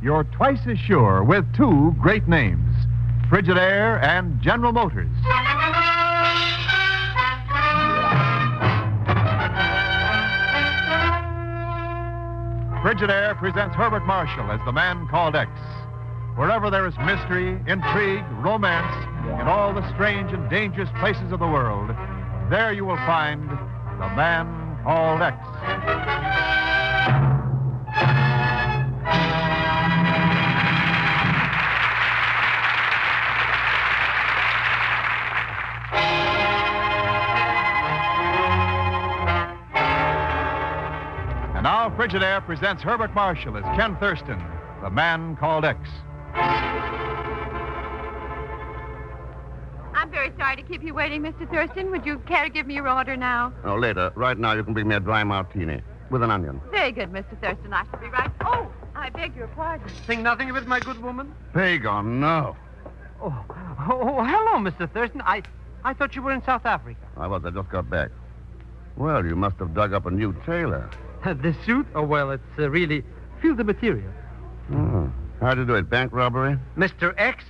you're twice as sure with two great names, Frigidaire and General Motors. Frigidaire presents Herbert Marshall as the man called X. Wherever there is mystery, intrigue, romance, in all the strange and dangerous places of the world, there you will find the man called X. And now Frigidaire presents Herbert Marshall as Ken Thurston, the man called X. I'm very sorry to keep you waiting, Mr. Thurston. Would you care to give me your order now? Oh, later. Right now, you can bring me a dry martini with an onion. Very good, Mr. Thurston. I shall be right. Oh, I beg your pardon. Think nothing of it, my good woman? Pagan, no. Oh, hello, Mr. Thurston. I thought you were in South Africa. I just got back. Well, you must have dug up a new tailor. The suit? Oh, well, it's really... Feel the material. Oh. How'd you do it? Bank robbery? Mr. X,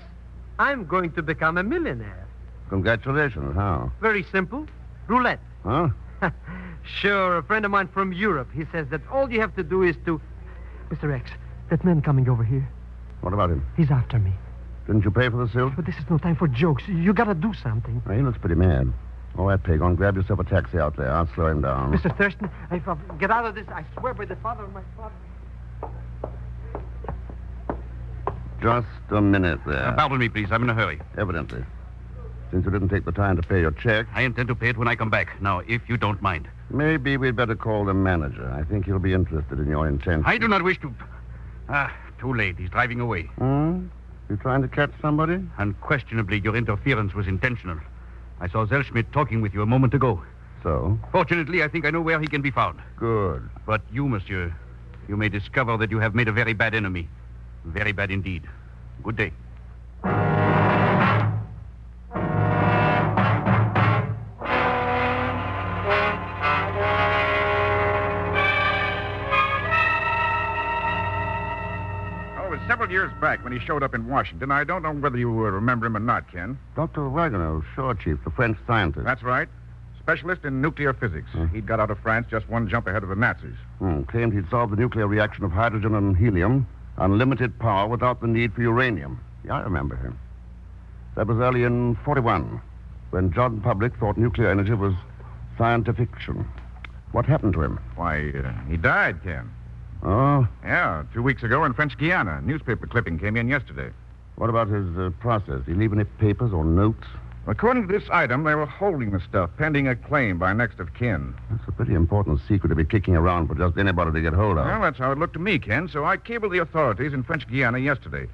I'm going to become a millionaire. Congratulations. How? Very simple. Roulette. Huh? Sure, a friend of mine from Europe. He says that all you have to do is to... Mr. X, that man coming over here. What about him? He's after me. Didn't you pay for the suit? But this is no time for jokes. You gotta do something. He looks pretty mad. All right, Pagan, grab yourself a taxi out there. I'll slow him down. Mr. Thurston, if I get out of this, I swear by the father of my father... Just a minute there. Pardon me, please. I'm in a hurry. Evidently. Since you didn't take the time to pay your check... I intend to pay it when I come back. Now, if you don't mind. Maybe we'd better call the manager. I think he'll be interested in your intentions. I do not wish to... too late. He's driving away. Hmm? You trying to catch somebody? Unquestionably, your interference was intentional. I saw Zellschmidt talking with you a moment ago. So? Fortunately, I think I know where he can be found. Good. But you, monsieur, you may discover that you have made a very bad enemy. Very bad indeed. Good day. Several years back when he showed up in Washington. I don't know whether you remember him or not, Ken. Dr. Wagner, sure, Chief, the French scientist. That's right. Specialist in nuclear physics. He'd got out of France just one jump ahead of the Nazis. Claimed he'd solved the nuclear reaction of hydrogen and helium, unlimited power without the need for uranium. Yeah, I remember him. That was early in 41, when John Public thought nuclear energy was scientific fiction. What happened to him? Why, he died, Ken. Oh? Yeah, 2 weeks ago in French Guiana. Newspaper clipping came in yesterday. What about his process? Did he leave any papers or notes? According to this item, they were holding the stuff pending a claim by next of kin. That's a pretty important secret to be kicking around for just anybody to get hold of. Well, that's how it looked to me, Ken, so I cabled the authorities in French Guiana yesterday.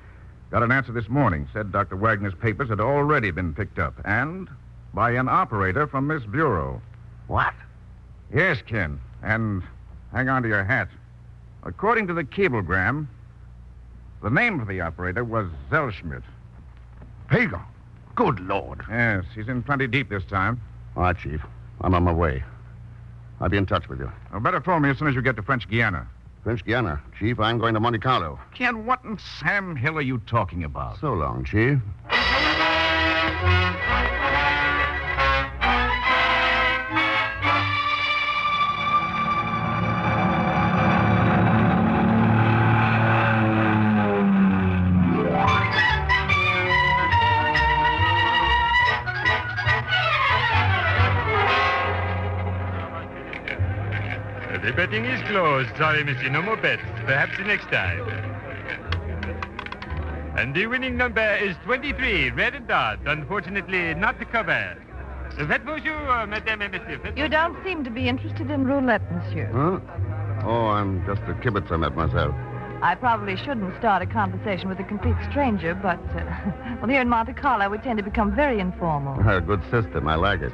Got an answer this morning. Said Dr. Wagner's papers had already been picked up, and by an operator from this bureau. What? Yes, Ken, and hang on to your hat. According to the cablegram, the name of the operator was Zellschmidt. Pagan. Good Lord. Yes, he's in plenty deep this time. All right, Chief. I'm on my way. I'll be in touch with you. Well, better phone me as soon as you get to French Guiana. French Guiana. Chief, I'm going to Monte Carlo. Ken, what in Sam Hill are you talking about? So long, Chief. The betting is closed. Sorry, monsieur. No more bets. Perhaps the next time. And the winning number is 23, red and dot. Unfortunately, not the cover. Faites bonjour, madame et monsieur. You don't seem to be interested in roulette, monsieur. Huh? Oh, I'm just a kibitzer met myself. I probably shouldn't start a conversation with a complete stranger, but, well, here in Monte Carlo, we tend to become very informal. A good system. I like it.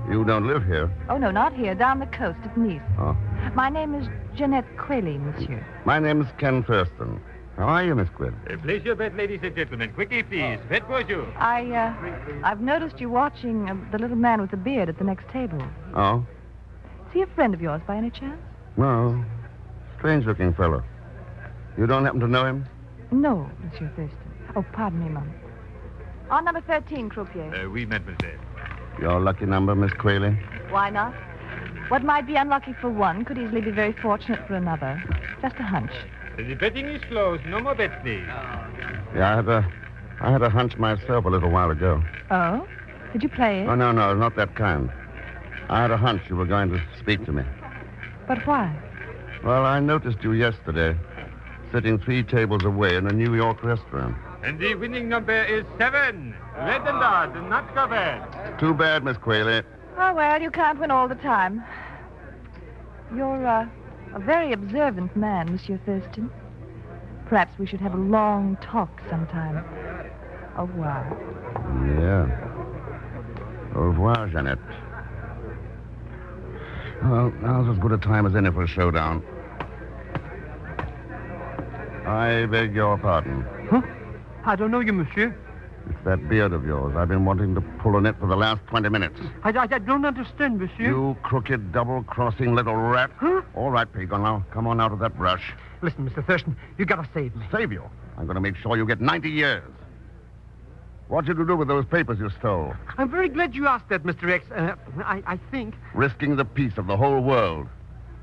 You don't live here? Oh, no, not here. Down the coast at Nice. Oh. My name is Jeanette Quayle, monsieur. My name's Ken Thurston. How are you, Miss Quinn? Place your bet, ladies and gentlemen. Quickly, please. Faites bonjour. I've noticed you watching the little man with the beard at the next table. Oh? Is he a friend of yours by any chance? No. Strange-looking fellow. You don't happen to know him? No, Monsieur Thurston. Oh, pardon me, Mum. On number 13, croupier. Oui, mademoiselle. Your lucky number, Miss Quayle? Why not? What might be unlucky for one could easily be very fortunate for another. Just a hunch. The betting is closed. No more bets, please. Yeah, I had a hunch myself a little while ago. Oh? Did you play it? Oh, no, not that kind. I had a hunch you were going to speak to me. But why? Well, I noticed you yesterday, sitting 3 tables away in a New York restaurant. And the winning number is 7. Red and odd, not covered. Too bad, Miss Quayle. Oh, well, you can't win all the time. You're a very observant man, Monsieur Thurston. Perhaps we should have a long talk sometime. Au revoir. Yeah. Au revoir, Jeanette. Well, now's as good a time as any for a showdown. I beg your pardon. Huh? I don't know you, monsieur. It's that beard of yours. I've been wanting to pull on it for the last 20 minutes. I don't understand, monsieur. You crooked, double-crossing little rat. Huh? All right, Pegon, now come on out of that brush. Listen, Mr. Thurston, you gotta save me. Save you. I'm going to make sure you get 90 years. What did you do with those papers you stole? I'm very glad you asked that, Mr. X. I think... Risking the peace of the whole world.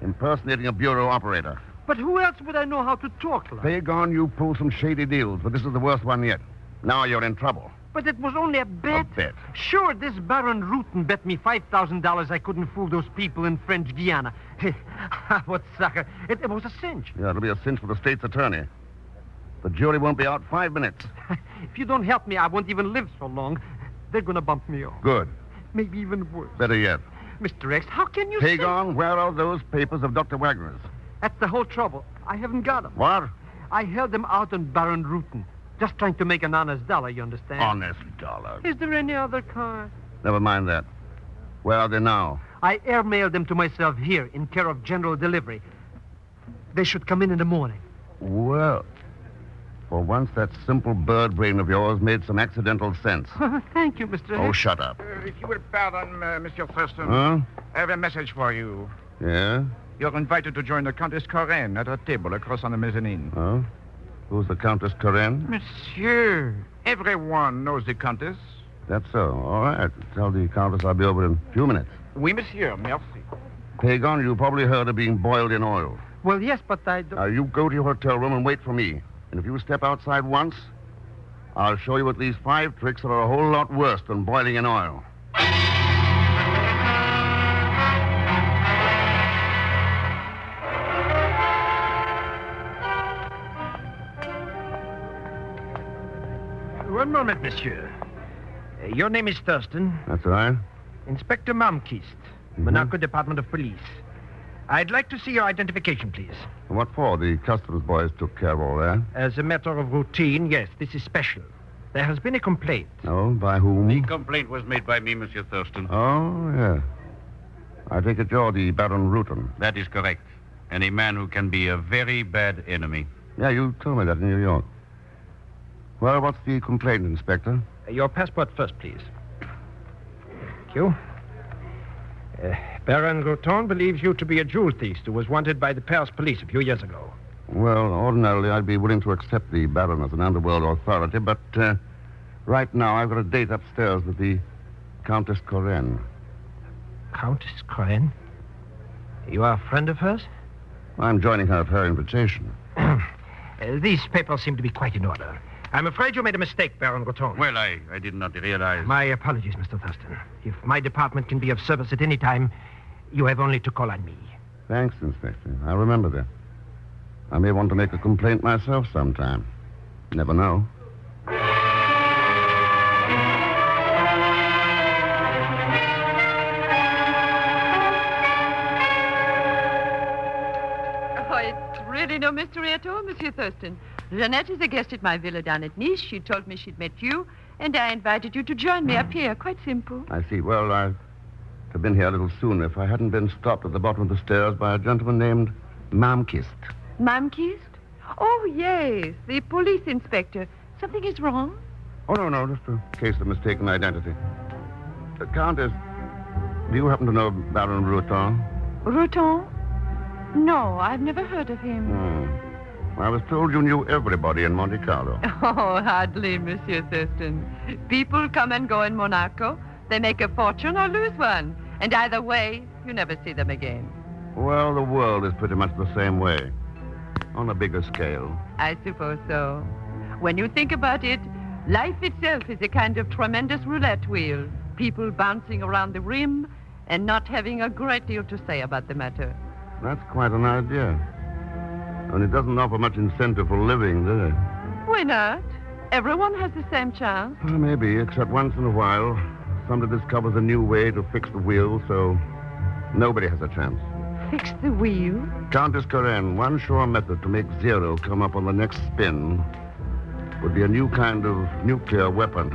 Impersonating a bureau operator. But who else would I know how to talk like? Pegon, you pulled some shady deals, but this is the worst one yet. Now you're in trouble. But it was only a bet. A bet? Sure, this Baron Rutten bet me $5,000 I couldn't fool those people in French Guiana. What sucker. It was a cinch. Yeah, it'll be a cinch for the state's attorney. The jury won't be out 5 minutes. If you don't help me, I won't even live so long. They're gonna bump me off. Good. Maybe even worse. Better yet. Mr. X, how can you say... Pegon, where are those papers of Dr. Wagner's? That's the whole trouble. I haven't got them. What? I held them out on Baron Rutten. Just trying to make an honest dollar, you understand? Honest dollar. Is there any other car? Never mind that. Where are they now? I airmailed them to myself here in care of general delivery. They should come in the morning. Well, for once that simple bird brain of yours made some accidental sense. Thank you, Mr. Oh, X. shut up. If you will pardon, Monsieur Thurston. Huh? I have a message for you. Yeah? You're invited to join the Countess Corinne at her table across on the mezzanine. Oh? Who's the Countess Corinne? Monsieur, everyone knows the Countess. That's so. All right. Tell the Countess I'll be over in a few minutes. Oui, monsieur, merci. Pegon, you probably heard of being boiled in oil. Well, yes, but I don't... Now, you go to your hotel room and wait for me. And if you step outside once, I'll show you at least 5 tricks that are a whole lot worse than boiling in oil. One moment, monsieur. Your name is Thurston. That's right. Inspector Malmquist, Monaco Department of Police. I'd like to see your identification, please. What for? The customs boys took care of all that. As a matter of routine, yes, this is special. There has been a complaint. Oh, by whom? The complaint was made by me, Monsieur Thurston. Oh, yeah. I take it you're the Baron Rutten. That is correct. And a man who can be a very bad enemy. Yeah, you told me that in New York. Well, what's the complaint, Inspector? Your passport first, please. Thank you. Baron Routon believes you to be a jewel thief who was wanted by the Paris police a few years ago. Well, ordinarily, I'd be willing to accept the Baron as an underworld authority, but right now I've got a date upstairs with the Countess Corinne. Countess Corinne? You are a friend of hers? I'm joining her at her invitation. These papers seem to be quite in order. I'm afraid you made a mistake, Baron Routon. Well, I did not realize... My apologies, Mr. Thurston. If my department can be of service at any time, you have only to call on me. Thanks, Inspector. I'll remember that. I may want to make a complaint myself sometime. Never know. Oh, it's really no mystery at all, Monsieur Thurston. Jeanette is a guest at my villa down at Nice. She told me she'd met you, and I invited you to join me up here. Quite simple. I see. Well, I'd have been here a little sooner if I hadn't been stopped at the bottom of the stairs by a gentleman named Malmquist. Malmquist? Oh, yes, the police inspector. Something is wrong? Oh, no, just a case of mistaken identity. Countess, do you happen to know Baron Routon? Routon? No, I've never heard of him. I was told you knew everybody in Monte Carlo. Oh, hardly, Monsieur Thurston. People come and go in Monaco. They make a fortune or lose one. And either way, you never see them again. Well, the world is pretty much the same way. On a bigger scale. I suppose so. When you think about it, life itself is a kind of tremendous roulette wheel. People bouncing around the rim and not having a great deal to say about the matter. That's quite an idea. And it doesn't offer much incentive for living, does it? Why not? Everyone has the same chance. Well, maybe, except once in a while, somebody discovers a new way to fix the wheel, so nobody has a chance. Fix the wheel? Countess Corinne, one sure method to make zero come up on the next spin would be a new kind of nuclear weapon.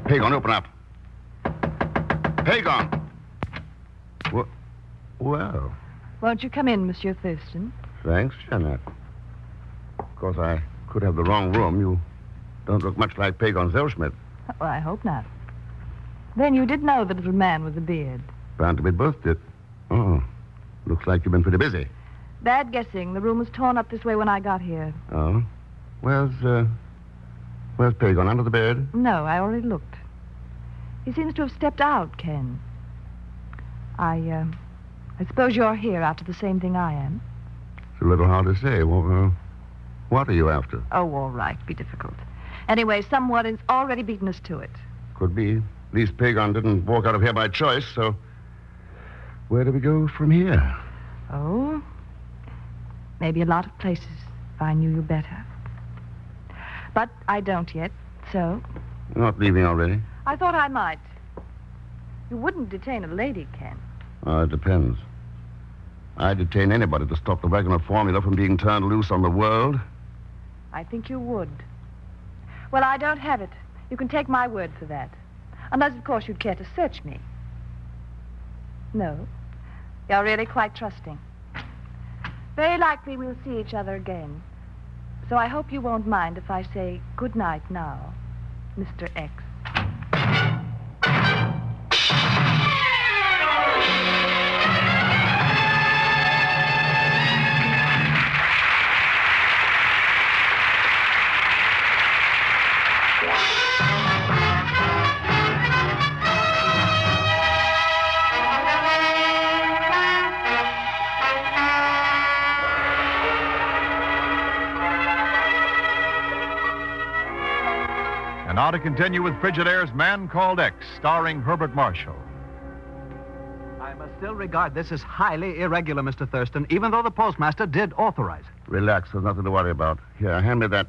Pagon, open up. Pagon! Well, Won't you come in, Monsieur Thurston? thanks, Janet. Of course, I could have the wrong room. You don't look much like Pagon Zellschmidt. Well, I hope not. Then you did know the little man with the beard. Bound to be boasted. Oh, looks like you've been pretty busy. Bad guessing. The room was torn up this way when I got here. Oh? Where's Pagon? Under the bed? No, I already looked. He seems to have stepped out, Ken. I suppose you're here after the same thing I am. It's a little hard to say. Well, what are you after? Oh, all right. Be difficult. Anyway, someone has already beaten us to it. Could be. At least Pagon didn't walk out of here by choice, so where do we go from here? Oh? Maybe a lot of places, if I knew you better. But I don't yet, so You're not leaving already? I thought I might. You wouldn't detain a lady, Ken. It depends. I'd detain anybody to stop the Wagner formula from being turned loose on the world. I think you would. Well, I don't have it. You can take my word for that. Unless, of course, you'd care to search me. No. You're really quite trusting. Very likely we'll see each other again. So I hope you won't mind if I say good night now, Mr. X. And now to continue with Frigidaire's Man Called X, starring Herbert Marshall. I must still regard this as highly irregular, Mr. Thurston, even though the postmaster did authorize it. Relax, there's nothing to worry about. Here, hand me that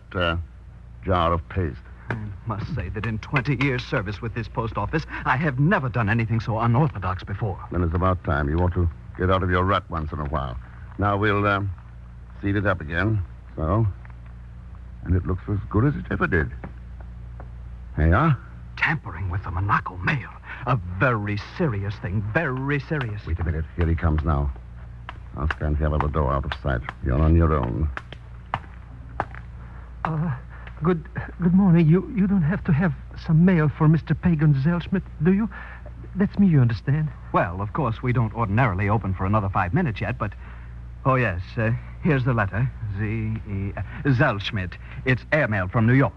jar of paste. I must say that in 20 years' service with this post office, I have never done anything so unorthodox before. Then it's about time. You ought to get out of your rut once in a while. Now we'll seat it up again. So. And it looks as good as it ever did. There you are. Tampering with the Monaco mail. A very serious thing. Very serious. Wait a minute. Here he comes now. I'll stand here by the door out of sight. You're on your own. Good morning. You don't have to have some mail for Mr. Pagan Zellschmidt, do you? That's me, you understand? Well, of course, we don't ordinarily open for another 5 minutes yet, but... Oh, yes. Here's the letter. Zellschmidt. It's airmail from New York.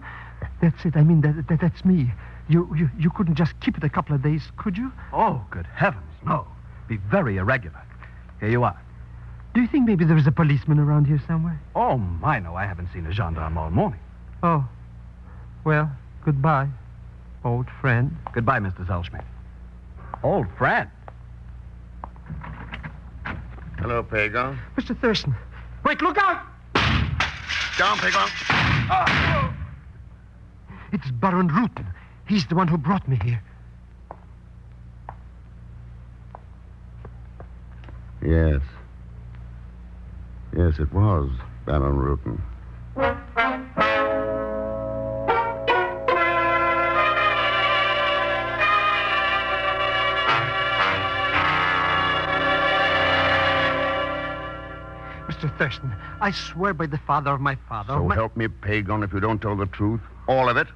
That's it. I mean, that's me. You couldn't just keep it a couple of days, could you? Oh, good heavens, no. Be very irregular. Here you are. Do you think maybe there is a policeman around here somewhere? Oh, my, no. I haven't seen a gendarme all morning. Oh. Well, goodbye, old friend. Goodbye, Mr. Zellschmidt. Old friend? Hello, Pagon. Mr. Thurston. Wait, look out! Down, Pagon. Oh. It's Baron Rutten. He's the one who brought me here. Yes. Yes, it was Baron Rutten. Thurston, I swear by the father of my father... So help me, Pagan, if you don't tell the truth, all of it,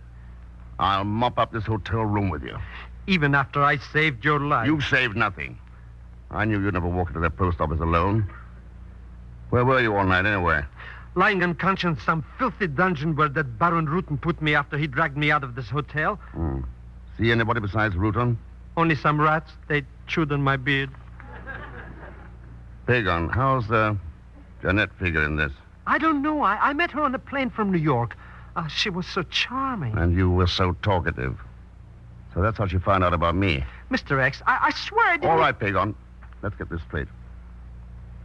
I'll mop up this hotel room with you. Even after I saved your life. You've saved nothing. I knew you'd never walk into that post office alone. Where were you all night, anyway? Lying unconscious in some filthy dungeon where that Baron Rutan put me after he dragged me out of this hotel. See anybody besides Rutan? Only some rats. They chewed on my beard. Pagan, how's Jeanette figure in this? I don't know. I met her on a plane from New York. She was so charming. And you were so talkative. So that's how she found out about me. Mr. X, I swear I didn't... All right, Pagan. Let's get this straight.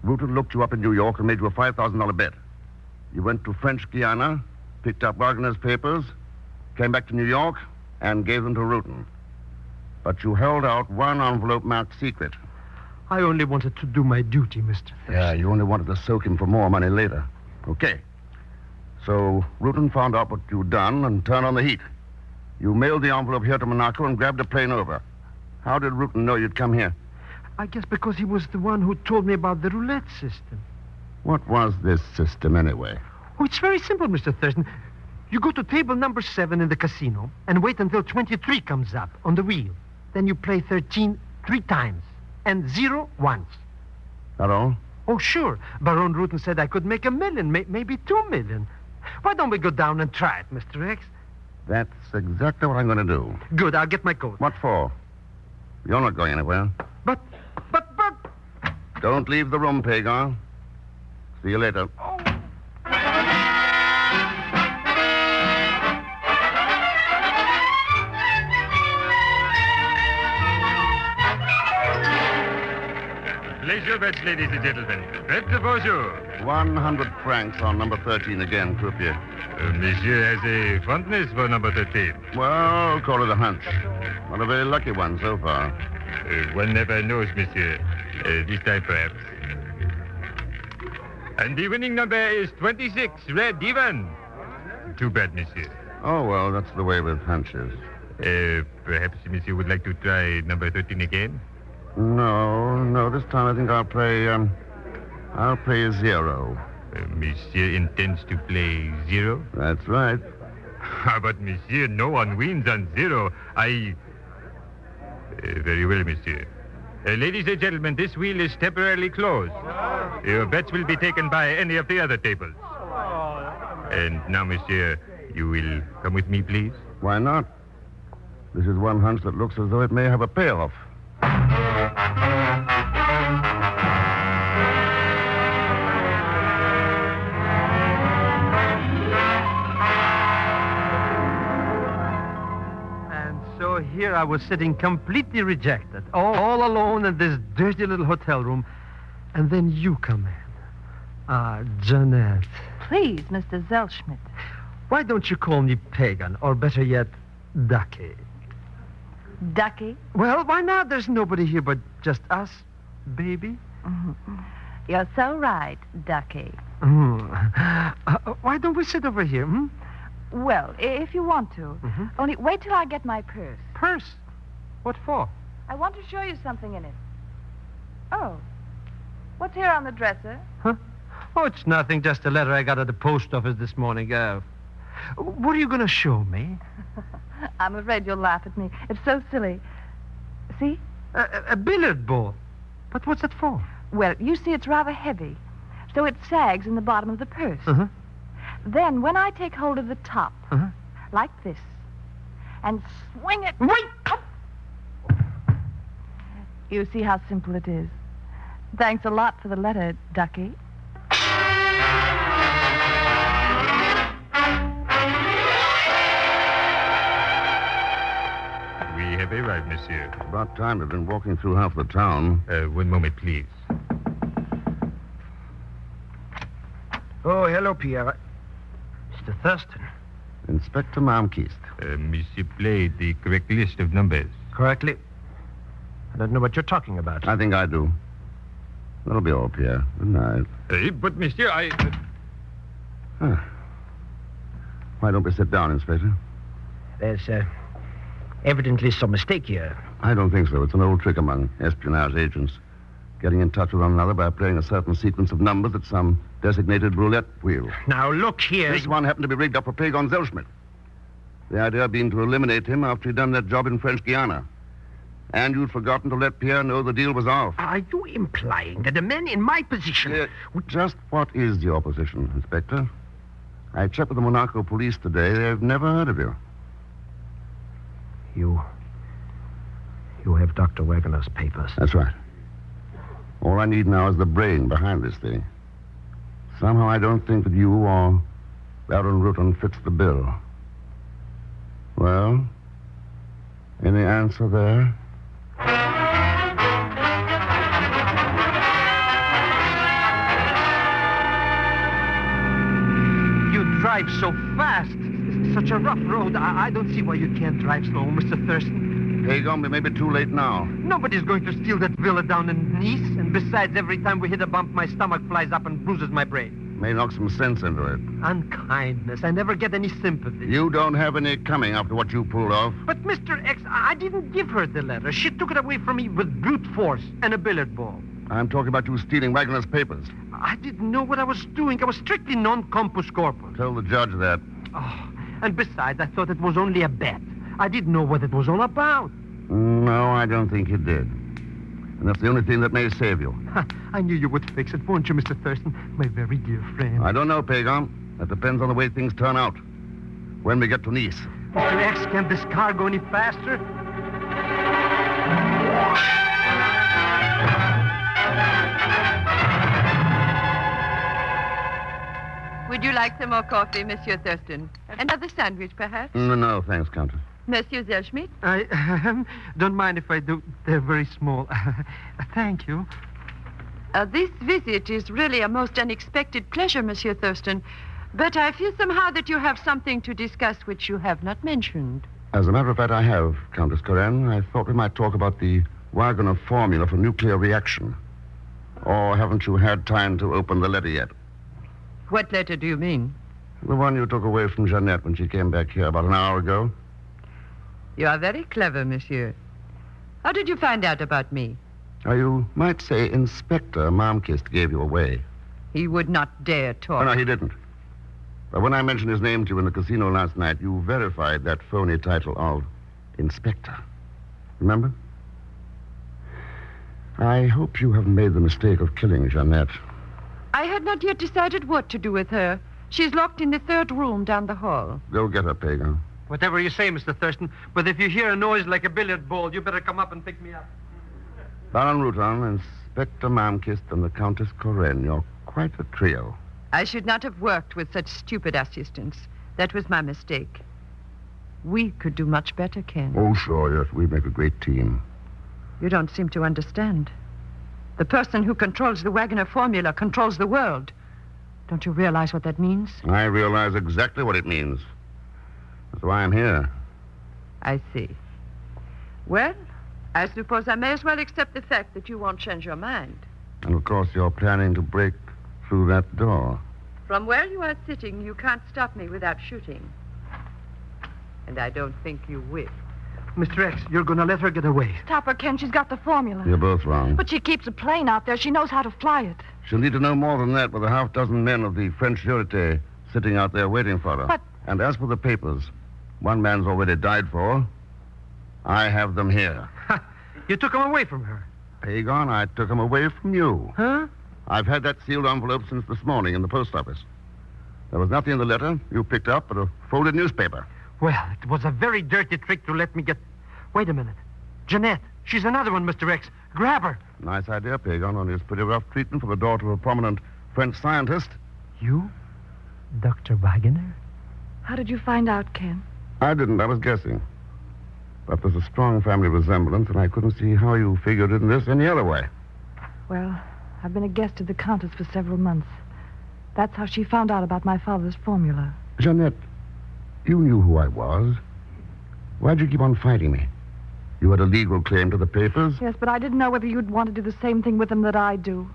Rutan looked you up in New York and made you a $5,000 bet. You went to French Guiana, picked up Wagner's papers, came back to New York, and gave them to Rutan. But you held out one envelope marked secret. I only wanted to do my duty, Mr. Thurston. Yeah, you only wanted to soak him for more money later. Okay. So Rutan found out what you'd done and turned on the heat. You mailed the envelope here to Monaco and grabbed a plane over. How did Rutan know you'd come here? I guess because he was the one who told me about the roulette system. What was this system, anyway? Oh, it's very simple, Mr. Thurston. You go to table number 7 in the casino and wait until 23 comes up on the wheel. Then you play 13 3 times and 0 once. That all? Oh, sure. Baron Rutan said I could make $1 million, maybe $2 million. Why don't we go down and try it, Mr. X? That's exactly what I'm going to do. Good, I'll get my coat. What for? You're not going anywhere. But... Don't leave the room, Pagan. See you later. Place your bets, ladies and gentlemen. Faites vos jours. 100 francs on number 13 again, croupier. Monsieur has a fondness for number 13. Well, call it a hunch. Not a very lucky one so far. One never knows, monsieur. This time, perhaps. And the winning number is 26, red even. Too bad, monsieur. Oh, well, that's the way with hunches. Perhaps monsieur would like to try number 13 again? No, this time I think I'll play a 0. Monsieur intends to play 0? That's right. But monsieur, no one wins on 0. Very well, monsieur. Ladies and gentlemen, this wheel is temporarily closed. Your bets will be taken by any of the other tables. And now, monsieur, you will come with me, please? Why not? This is one hunch that looks as though it may have a payoff. So here I was sitting completely rejected, all alone in this dirty little hotel room. And then you come in. Jeanette. Please, Mr. Zelschmidt. Why don't you call me Pagan, or better yet, Ducky? Ducky? Well, why not? There's nobody here but just us, baby. You're so right, Ducky. Why don't we sit over here, Well, if you want to. Only wait till I get my purse. Purse? What for? I want to show you something in it. Oh. What's here on the dresser? Huh? Oh, it's nothing. Just a letter I got at the post office this morning. What are you going to show me? I'm afraid you'll laugh at me. It's so silly. See? A billiard ball. But what's that for? Well, you see, it's rather heavy. So it sags in the bottom of the purse. Then, when I take hold of the top, like this, and swing it... Wait! Up, you see how simple it is. Thanks a lot for the letter, Ducky. We have arrived, monsieur. It's about time. We've been walking through half the town. One moment, please. Oh, hello, Pierre. Mr. Thurston. Inspector Malmquist. Monsieur played the correct list of numbers. Correctly? I don't know what you're talking about. I think I do. That'll be all, Pierre. Good night. But, monsieur, Why don't we sit down, Inspector? There's evidently some mistake here. I don't think so. It's an old trick among espionage agents. Getting in touch with one another by playing a certain sequence of numbers at some designated roulette wheel. Now, look here. This one happened to be rigged up for Pagon Zellschmidt. The idea being to eliminate him after he'd done that job in French Guiana. And you'd forgotten to let Pierre know the deal was off. Are you implying that a man in my position... Just what is your position, Inspector? I checked with the Monaco police today. They've never heard of you. You have Dr. Wagner's papers. That's right. All I need now is the brain behind this thing. Somehow I don't think that you or Baron Rutan fits the bill. Well, any answer there? You drive so fast. Such a rough road. I don't see why you can't drive slow, Mr. Thurston. Pagon, we may be too late now. Nobody's going to steal that villa down in Nice. And besides, every time we hit a bump, my stomach flies up and bruises my brain. May knock some sense into it. Unkindness. I never get any sympathy. You don't have any coming after what you pulled off. But, Mr. X, I didn't give her the letter. She took it away from me with brute force and a billiard ball. I'm talking about you stealing Wagner's papers. I didn't know what I was doing. I was strictly non-compos corpus. Tell the judge that. Oh, and besides, I thought it was only a bet. I didn't know what it was all about. No, I don't think you did. And that's the only thing that may save you. I knew you would fix it, won't you, Mr. Thurston? My very dear friend. I don't know, Pagon. That depends on the way things turn out. When we get to Nice. Mr. X, can this car go any faster? Would you like some more coffee, Monsieur Thurston? Another sandwich, perhaps? No, thanks, Countess. Monsieur Zellschmidt? I don't mind if I do. They're very small. Thank you. This visit is really a most unexpected pleasure, Monsieur Thurston. But I feel somehow that you have something to discuss which you have not mentioned. As a matter of fact, I have, Countess Corinne. I thought we might talk about the Wagner formula for nuclear reaction. Or haven't you had time to open the letter yet? What letter do you mean? The one you took away from Jeannette when she came back here about an hour ago. You are very clever, monsieur. How did you find out about me? You might say Inspector Malmquist gave you away. He would not dare talk. Oh, no, he didn't. But when I mentioned his name to you in the casino last night, you verified that phony title of Inspector. Remember? I hope you haven't made the mistake of killing Jeannette. I had not yet decided what to do with her. She's locked in the third room down the hall. Go get her, Pagan. Whatever you say, Mr. Thurston, but if you hear a noise like a billiard ball, you better come up and pick me up. Baron Rutan, Inspector Malmquist, and the Countess Corinne. You're quite a trio. I should not have worked with such stupid assistants. That was my mistake. We could do much better, Ken. Oh, sure, yes. We make a great team. You don't seem to understand. The person who controls the Wagner formula controls the world. Don't you realize what that means? I realize exactly what it means. That's why I'm here. I see. Well, I suppose I may as well accept the fact that you won't change your mind. And, of course, you're planning to break through that door. From where you are sitting, you can't stop me without shooting. And I don't think you will. Mr. X, you're going to let her get away. Stop her, Ken. She's got the formula. You're both wrong. But she keeps a plane out there. She knows how to fly it. She'll need to know more than that with a half-dozen men of the French Sûreté sitting out there waiting for her. But... And as for the papers, one man's already died for. I have them here. You took them away from her. Pagan, I took them away from you. Huh? I've had that sealed envelope since this morning in the post office. There was nothing in the letter you picked up but a folded newspaper. Well, it was a very dirty trick to let me get... Wait a minute. Jeannette. She's another one, Mr. X. Grab her. Nice idea, Pagan, only it's pretty rough treatment for the daughter of a prominent French scientist. You? Dr. Wagner? How did you find out, Ken? I didn't. I was guessing. But there's a strong family resemblance, and I couldn't see how you figured in this any other way. Well, I've been a guest of the Countess for several months. That's how she found out about my father's formula. Jeannette, you knew who I was. Why'd you keep on fighting me? You had a legal claim to the papers? Yes, but I didn't know whether you'd want to do the same thing with them that I do.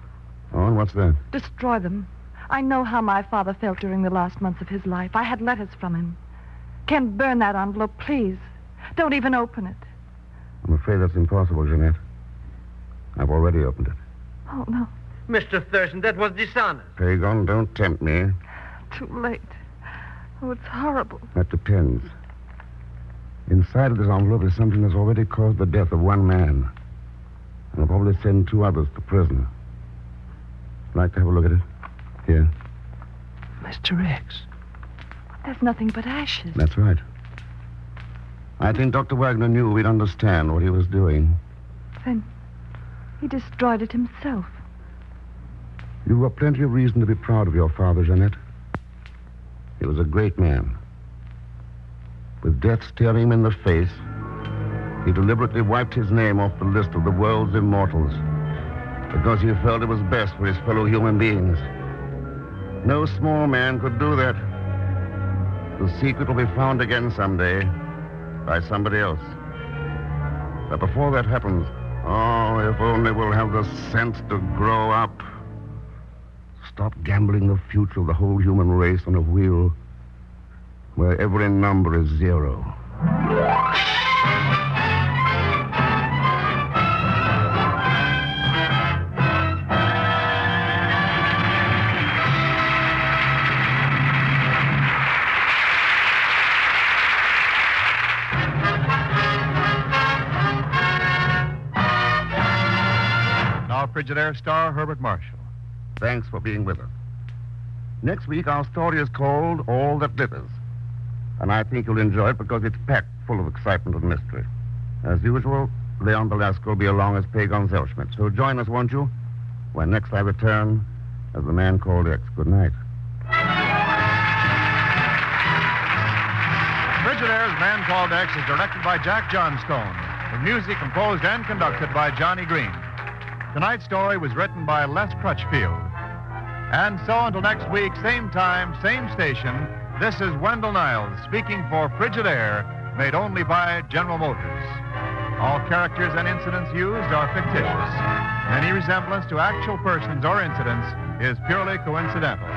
Oh, and what's that? Destroy them. I know how my father felt during the last months of his life. I had letters from him. Ken, burn that envelope, please. Don't even open it. I'm afraid that's impossible, Jeannette. I've already opened it. Oh, no. Mr. Thurston, that was dishonest. Pagan, don't tempt me. Too late. Oh, it's horrible. That depends. Inside of this envelope is something that's already caused the death of one man. And will probably send 2 others to prison. Like to have a look at it? Here. Mr. X. There's nothing but ashes. That's right. I think Dr. Wagner knew we'd understand what he was doing. Then he destroyed it himself. You've got plenty of reason to be proud of your father, Jeanette. He was a great man. With death staring him in the face, he deliberately wiped his name off the list of the world's immortals because he felt it was best for his fellow human beings. No small man could do that. The secret will be found again someday by somebody else. But before that happens, oh, if only we'll have the sense to grow up. Stop gambling the future of the whole human race on a wheel where every number is 0. Now, Frigidaire star Herbert Marshall. Thanks for being with us. Next week, our story is called All That Glitters. And I think you'll enjoy it because it's packed full of excitement and mystery. As usual, Leon Belasco will be along as Pagan Zellschmidt. So join us, won't you, when next I return as the man called X. Good night. Frigidaire's Man Called X is directed by Jack Johnstone, with music composed and conducted by Johnny Green. Tonight's story was written by Les Crutchfield. And so until next week, same time, same station, this is Wendell Niles speaking for Frigidaire, made only by General Motors. All characters and incidents used are fictitious. Any resemblance to actual persons or incidents is purely coincidental.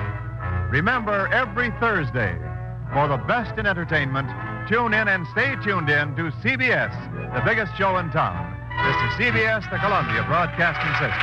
Remember, every Thursday, for the best in entertainment, tune in and stay tuned in to CBS, the biggest show in town. This is CBS, the Columbia Broadcasting System.